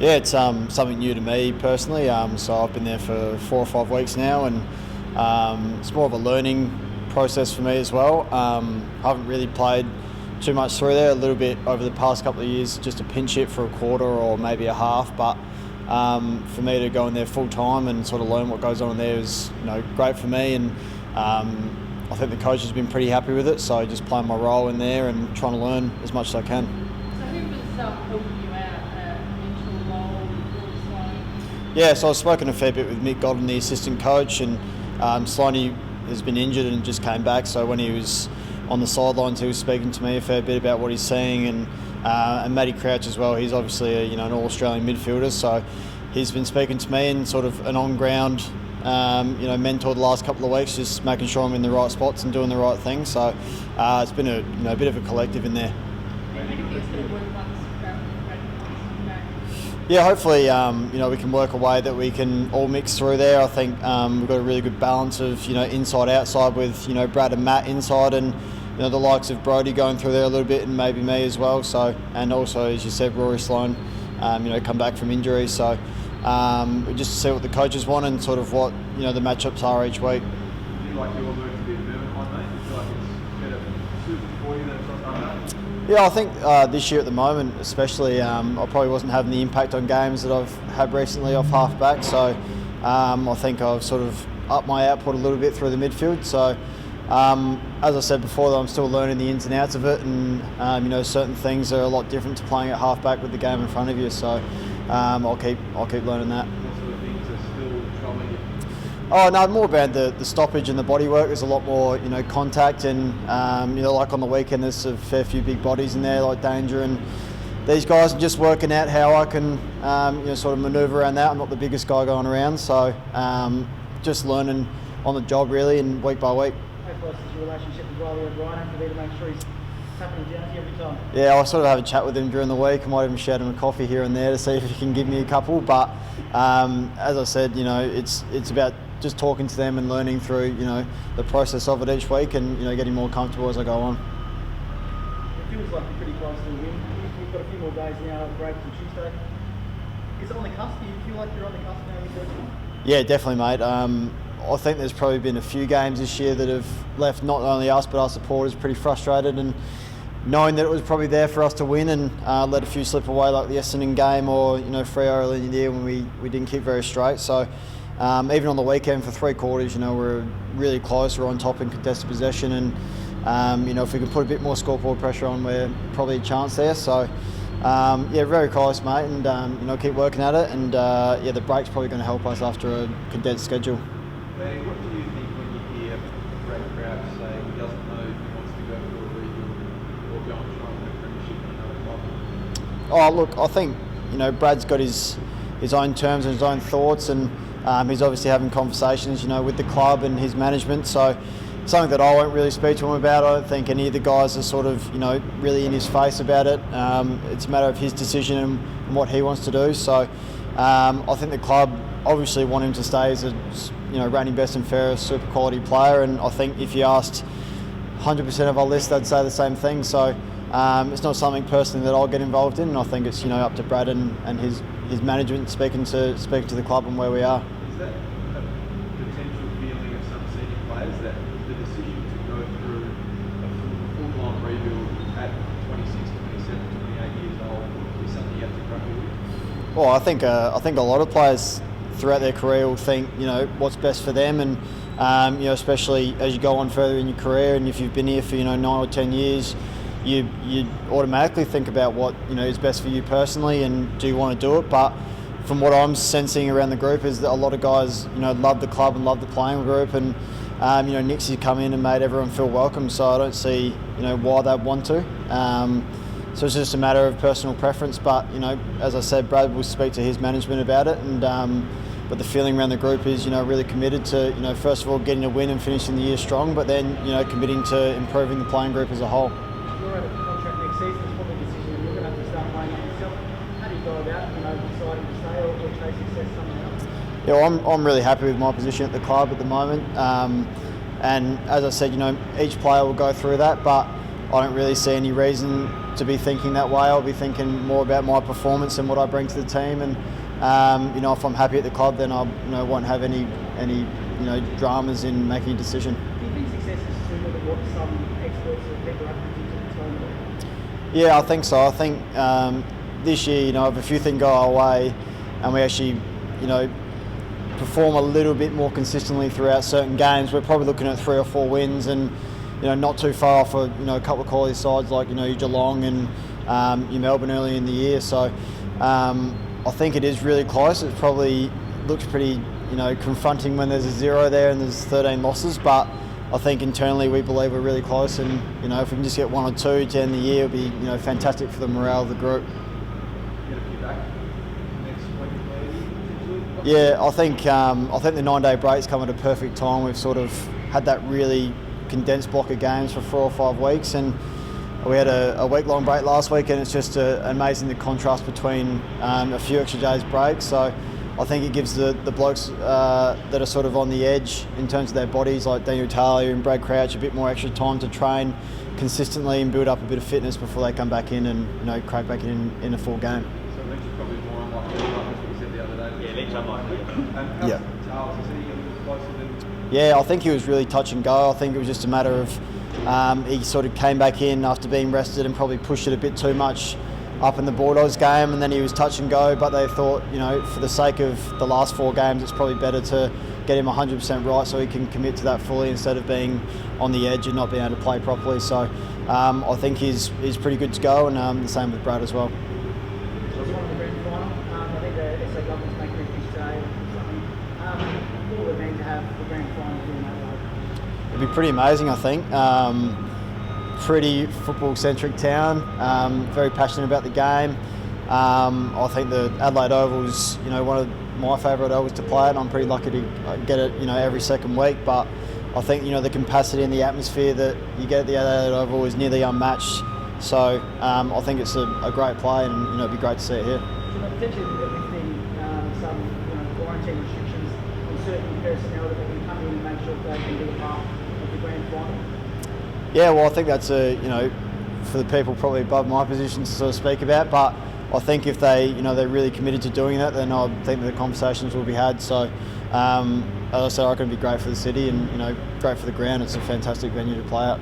Yeah, it's something new to me personally. So I've been there for 4 or 5 weeks now, and it's more of a learning process for me as well. I haven't really played too much through there. A little bit over the past couple of years, just a pinch hit for a quarter or maybe a half. But for me to go in there full time and sort of learn what goes on in there is great for me, and I think the coach has been pretty happy with it. So just playing my role in there and trying to learn as much as I can. So who was helping you out mental role, Rory Laird? Yeah, so I've spoken a fair bit with Mick Godden, the assistant coach, and Sliney has been injured and just came back. So when he was on the sidelines, he was speaking to me a fair bit about what he's seeing, and Matty Crouch as well. He's obviously an All-Australian midfielder, so he's been speaking to me and sort of an on-ground mentor the last couple of weeks, just making sure I'm in the right spots and doing the right thing. So it's been a bit of a collective in there. Yeah, hopefully we can work a way that we can all mix through there. I think we've got a really good balance of inside outside with Brad and Matt inside, and the likes of Brody going through there a little bit, and maybe me as well. So, and also, as you said, Rory Sloan come back from injury. So just to see what the coaches want and sort of what the matchups are each week. Do you like your work to be a bit of a high, mate? Do you feel like it's better suited for you than it's not? Yeah, I think this year at the moment, especially, I probably wasn't having the impact on games that I've had recently off half back. So I think I've sort of upped my output a little bit through the midfield. So as I said before, though, I'm still learning the ins and outs of it, and certain things are a lot different to playing at half back with the game in front of you. So I'll keep learning that. What sort of things are still troubling you? Oh no, more about the stoppage and the body work. There's a lot more contact, and like on the weekend there's a fair few big bodies in there like Danger and these guys, are just working out how I can sort of manoeuvre around that. I'm not the biggest guy going around, so just learning on the job really, and week by week. How close is your relationship with Rory Laird for me to make sure he's tapping down to you every time? Yeah, I'll sort of have a chat with him during the week. I might even shout him a coffee here and there to see if he can give me a couple. But as I said, it's about just talking to them and learning through the process of it each week, and getting more comfortable as I go on. It feels like you're pretty close to a win. You've got a few more days now of break till Tuesday. Is it on the cusp? Do you feel like you're on the cusp now in your first one? Yeah, definitely, mate. I think there's probably been a few games this year that have left not only us but our supporters pretty frustrated, and knowing that it was probably there for us to win, and let a few slip away like the Essendon game or Freo early in the year when we didn't keep very straight. So even on the weekend for 3 quarters, we're really close. We're on top in contested possession, and if we can put a bit more scoreboard pressure on, we're probably a chance there. So yeah, very close, mate, and keep working at it. And the break's probably going to help us after a condensed schedule. What do you think when you hear Brad Crouch say he doesn't know if he wants to go for a rebuild or go and try and win a premiership in another club? Oh, look, I think Brad's got his own terms and his own thoughts, and he's obviously having conversations with the club and his management. So something that I won't really speak to him about. I don't think any of the guys are sort of really in his face about it. It's a matter of his decision and what he wants to do. So I think the club obviously want him to stay as a reigning best and fairest super quality player, and I think if you asked 100% of our list, they'd say the same thing. So it's not something personally that I'll get involved in, and I think it's up to Brad and his management speaking to the club and where we are. Is that a potential feeling of some senior players that the decision to go through a full-on rebuild at 26, 27, 28 years old is something you have to grapple with? Well, I think a lot of players throughout their career will think what's best for them, and especially as you go on further in your career, and if you've been here for 9 or 10 years, you automatically think about what is best for you personally, and do you want to do it. But from what I'm sensing around the group is that a lot of guys love the club and love the playing group, and Nixie's come in and made everyone feel welcome, so I don't see why they'd want to. So it's just a matter of personal preference, but as I said, Brad will speak to his management about it, and but the feeling around the group is really committed to first of all getting a win and finishing the year strong, but then committing to improving the playing group as a whole. You're out of contract next season. It's probably a decision you're going to have to start playing for yourself. How do you go about deciding to stay or chase success somewhere else? Yeah, well, I'm really happy with my position at the club at the moment, and as I said, each player will go through that, but I don't really see any reason to be thinking that way. I'll be thinking more about my performance and what I bring to the team, and if I'm happy at the club, then I won't have any dramas in making a decision. Do you think success is sooner than what some experts or people have predicted internally? Yeah, I think so. I think this year, if a few things go our way and we actually, perform a little bit more consistently throughout certain games, we're probably looking at 3 or 4 wins, and not too far off a couple of quality sides like your Geelong and your Melbourne early in the year. So I think it is really close. It probably looks pretty confronting when there's a 0 there and there's 13 losses, but I think internally we believe we're really close, and if we can just get 1 or 2 to end the year, it'll be fantastic for the morale of the group. Get a few back next week, maybe. Yeah, I think the 9-day break's come at a perfect time. We've sort of had that really condensed block of games for 4 or 5 weeks, and we had a week-long break last week, and it's just amazing the contrast between a few extra days break. So I think it gives the blokes that are sort of on the edge in terms of their bodies, like Daniel Taylor and Brad Crouch, a bit more extra time to train consistently and build up a bit of fitness before they come back in and crack back in a full game. So Lynch is probably more unlikely, like what you said the other day. Yeah, Lynch unlikely. And Yeah. Charles, is he a little closer than? Yeah, I think he was really touch and go. I think it was just a matter of he sort of came back in after being rested and probably pushed it a bit too much up in the Bulldogs game, and then he was touch and go, but they thought, for the sake of the last 4 games, it's probably better to get him 100% right so he can commit to that fully instead of being on the edge and not being able to play properly. So I think he's pretty good to go, and the same with Brad as well. Just one of the grand final. I think the SA government's making a pitch today or something. What would it mean to have the grand final here in Adelaide? It'd be pretty amazing, I think. Pretty football-centric town, very passionate about the game. I think the Adelaide Oval's, one of my favourite ovals to play at. I'm pretty lucky to get it, every second week. But I think, the capacity and the atmosphere that you get at the Adelaide Oval is nearly unmatched. So I think it's a great play, and it'd be great to see it here. So potentially lifting some quarantine restrictions on certain personnel that can come in and make sure that they can be a part of the grand final. Yeah, well, I think that's for the people probably above my position to sort of speak about, but I think if they're really committed to doing that, then I think that the conversations will be had. So, as I said, I reckon it'd be great for the city and, great for the ground. It's a fantastic venue to play at.